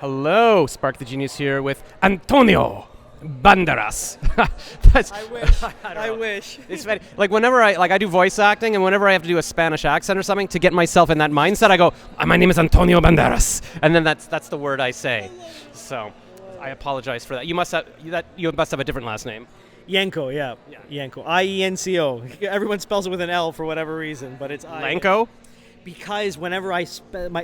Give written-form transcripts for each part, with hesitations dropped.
Hello, Spark the Genius here with Antonio Banderas. I wish. It's funny. Like whenever I do voice acting, and whenever I have to do a Spanish accent or something to get myself in that mindset, I go, My name is Antonio Banderas," and then that's the word I say. So I apologize for that. You must have a different last name. Ienco, yeah. Ienco. I-E-N-C-O. Everyone spells it with an L for whatever reason, but it's Lanco? Because whenever I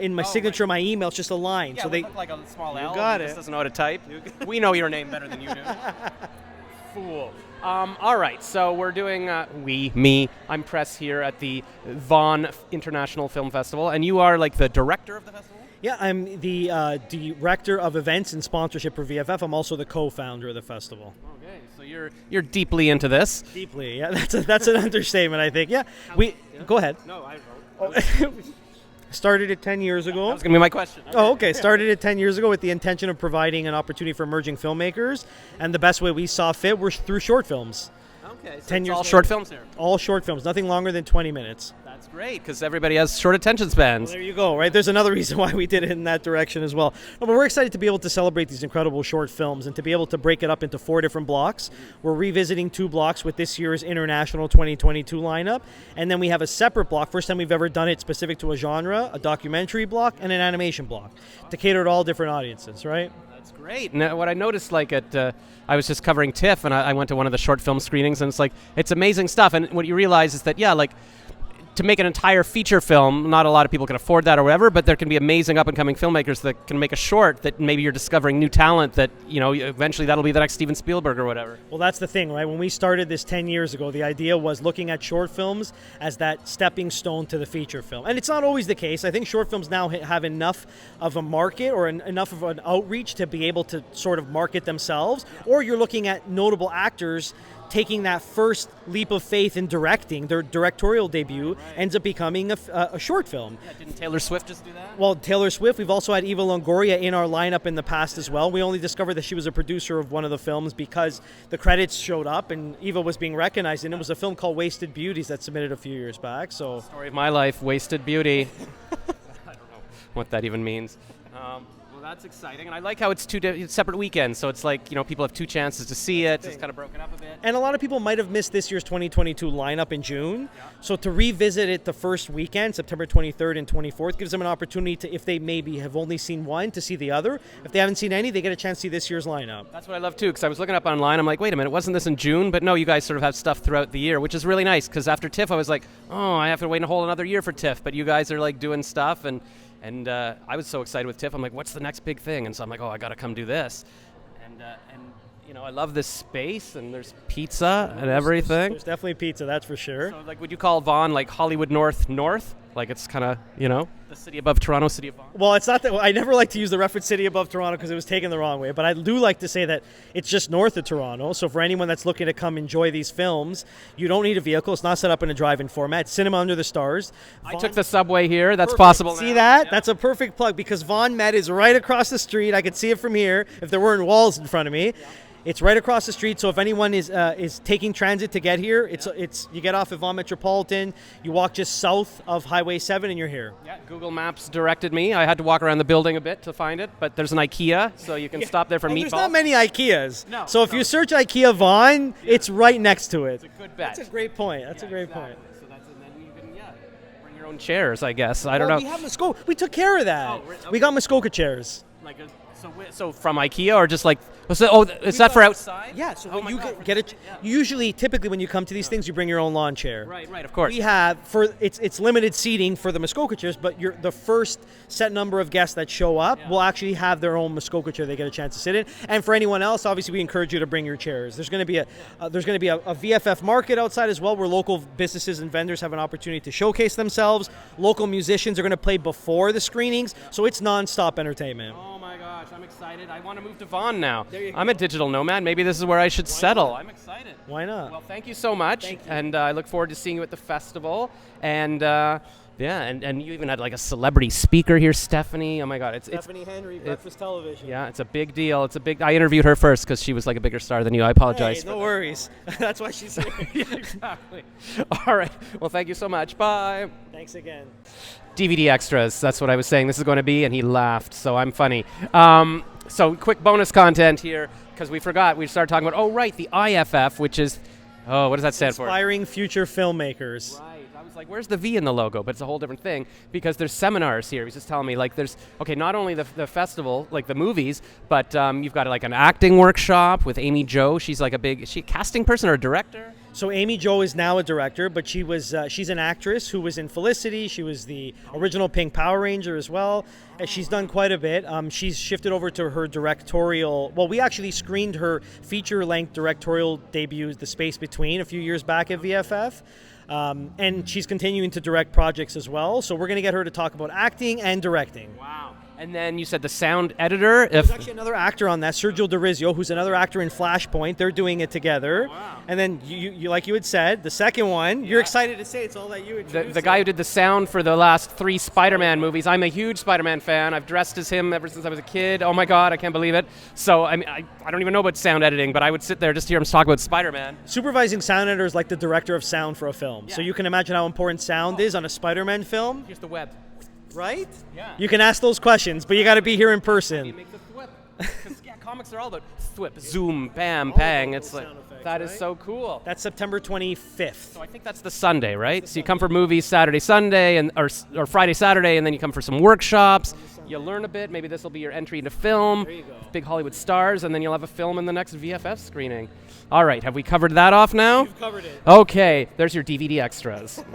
in my signature, my email, it's just a line. Yeah, so they look like a small L. You got Just it. doesn't know how to type. We know your name better than you do. Fool. All right, so we're doing I'm Press here at the Vaughan International Film Festival, and you are like the director of the festival? Yeah, I'm the director of events and sponsorship for VFF. I'm also the co-founder of the festival. Okay, so you're deeply into this. Deeply, yeah. That's an understatement, I think. Yeah, Go ahead. No, I Started it 10 years ago. That was going to be my question. Okay. Started it 10 years ago with the intention of providing an opportunity for emerging filmmakers, and the best way we saw fit was through short films. Okay, so 10 years all later. short films here. All short films, nothing longer than 20 minutes. That's great, because everybody has short attention spans. Well, there you go, right? There's another reason why we did it in that direction as well. No, but we're excited to be able to celebrate these incredible short films and to be able to break it up into 4 different blocks. We're revisiting 2 blocks with this year's International 2022 lineup, and then we have a separate block, first time we've ever done it specific to a genre, a documentary block, and an animation block, to cater to all different audiences, right? That's great. Now, what I noticed, I was just covering TIFF, and I went to one of the short film screenings, and it's amazing stuff. And what you realize is that, to make an entire feature film, not a lot of people can afford that or whatever, but there can be amazing up-and-coming filmmakers that can make a short that maybe you're discovering new talent that, eventually that'll be the next Steven Spielberg or whatever. Well, that's the thing, right? When we started this 10 years ago, the idea was looking at short films as that stepping stone to the feature film. And it's not always the case. I think short films now have enough of a market or enough of an outreach to be able to sort of market themselves, or you're looking at notable actors taking that first leap of faith in directing. Their directorial debut ends up becoming a short film. Yeah, didn't Taylor Swift just do that? Well, Taylor Swift. We've also had Eva Longoria in our lineup in the past as well. We only discovered that she was a producer of one of the films because the credits showed up and Eva was being recognized, and it was a film called Wasted Beauties that submitted a few years back. So, story of my life, Wasted Beauty. I don't know what that even means. Well, that's exciting, and I like how it's 2 separate weekends, so it's like, people have 2 chances to see it. It's kind of broken up a bit. And a lot of people might have missed this year's 2022 lineup in June. Yeah. So to revisit it the first weekend, September 23rd and 24th, gives them an opportunity to, if they maybe have only seen one, to see the other. If they haven't seen any, they get a chance to see this year's lineup. That's what I love too, because I was looking up online. I'm like, wait a minute, wasn't this in June? But no, you guys sort of have stuff throughout the year, which is really nice, because after TIFF, I was like, oh, I have to wait a whole another year for TIFF. But you guys are like doing stuff, and I was so excited with TIFF. I'm like, what's the next big thing? And so I'm like, oh, I got to come do this. And I love this space, and there's pizza and everything. There's definitely pizza, that's for sure. So, would you call Vaughan like Hollywood North? Like it's kind of, the city above Toronto, city of Vaughan? Well, it's not that. I never like to use the reference city above Toronto because it was taken the wrong way. But I do like to say that it's just north of Toronto. So for anyone that's looking to come enjoy these films, you don't need a vehicle. It's not set up in a drive-in format. It's cinema under the stars. I took the subway here. That's perfect. Possible now. See that? Yeah. That's a perfect plug because Vaughan Met is right across the street. I could see it from here if there weren't walls in front of me. Yeah. It's right across the street, so if anyone is taking transit to get here, it's you get off at Vaughan Metropolitan, you walk just south of Highway 7, and you're here. Yeah, Google Maps directed me. I had to walk around the building a bit to find it, but there's an IKEA, so you can stop there for meatballs. There's not many IKEAs. No. So if you search IKEA Vaughan, it's right next to it. It's a good bet. That's a great point. That's a great point. So and then you can bring your own chairs, I guess. I don't know. We have Muskoka. We took care of that. Oh, okay. We got Muskoka chairs. So from IKEA or just like? Is that for outside? Yeah. So when you get it, typically when you come to these things, you bring your own lawn chair. Right. Of course. We have it's limited seating for the Muskoka chairs, but the first set number of guests that show up will actually have their own Muskoka chair they get a chance to sit in. And for anyone else, obviously, we encourage you to bring your chairs. There's going to be a VFF market outside as well, where local businesses and vendors have an opportunity to showcase themselves. Local musicians are going to play before the screenings, so it's nonstop entertainment. Oh my gosh, I'm excited. I want to move to Vaughan now. I'm a digital nomad. Maybe this is where I should settle. I'm excited. Why not? Well, thank you so much. Thank you. And I look forward to seeing you at the festival. And and you even had like a celebrity speaker here, Stephanie. Oh my God, Stephanie Henry, Breakfast Television. Yeah, it's a big deal. I interviewed her first because she was like a bigger star than you. I apologize. Hey, no worries. That's why she's here. Yeah, exactly. All right. Well, thank you so much. Bye. Thanks again. DVD extras. That's what I was saying this is going to be, and he laughed, so I'm funny. So quick bonus content here, because we forgot. We started talking about, the IFF, which is, what does that stand for? Inspiring Future Filmmakers. Right. I was like, where's the V in the logo? But it's a whole different thing, because there's seminars here. He was just telling me, like, there's, not only the festival, like the movies, but you've got like an acting workshop with Amy Jo. She's like is she a casting person or a director? So Amy Jo is now a director, but she's an actress who was in Felicity. She was the original Pink Power Ranger as well. And she's done quite a bit. She's shifted over to her directorial. Well, we actually screened her feature-length directorial debut, The Space Between, a few years back at VFF. And she's continuing to direct projects as well. So we're going to get her to talk about acting and directing. Wow. And then you said the sound editor. There's actually another actor on that, Sergio DeRizio, who's another actor in Flashpoint. They're doing it together. Wow. And then, you like you had said, the second one, you're excited to say it's all that you introduced. The guy who did the sound for the last 3 Spider-Man movies. I'm a huge Spider-Man fan. I've dressed as him ever since I was a kid. Oh my God, I can't believe it. So I mean, I don't even know about sound editing, but I would sit there just to hear him talk about Spider-Man. Supervising sound editor is like the director of sound for a film. Yeah. So you can imagine how important sound is on a Spider-Man film. Here's the web. Right? Yeah. You can ask those questions, but you got to be here in person. You make the thwip. Because comics are all about thwip, zoom, bam, pang. It's like effects, that is so cool. That's September 25th. So I think that's the Sunday, right? So you come for movies Saturday, Sunday, or Friday, Saturday, and then you come for some workshops. You learn a bit. Maybe this will be your entry into film. There you go. Big Hollywood stars, and then you'll have a film in the next VFF screening. All right, have we covered that off now? You've covered it. Okay, there's your DVD extras.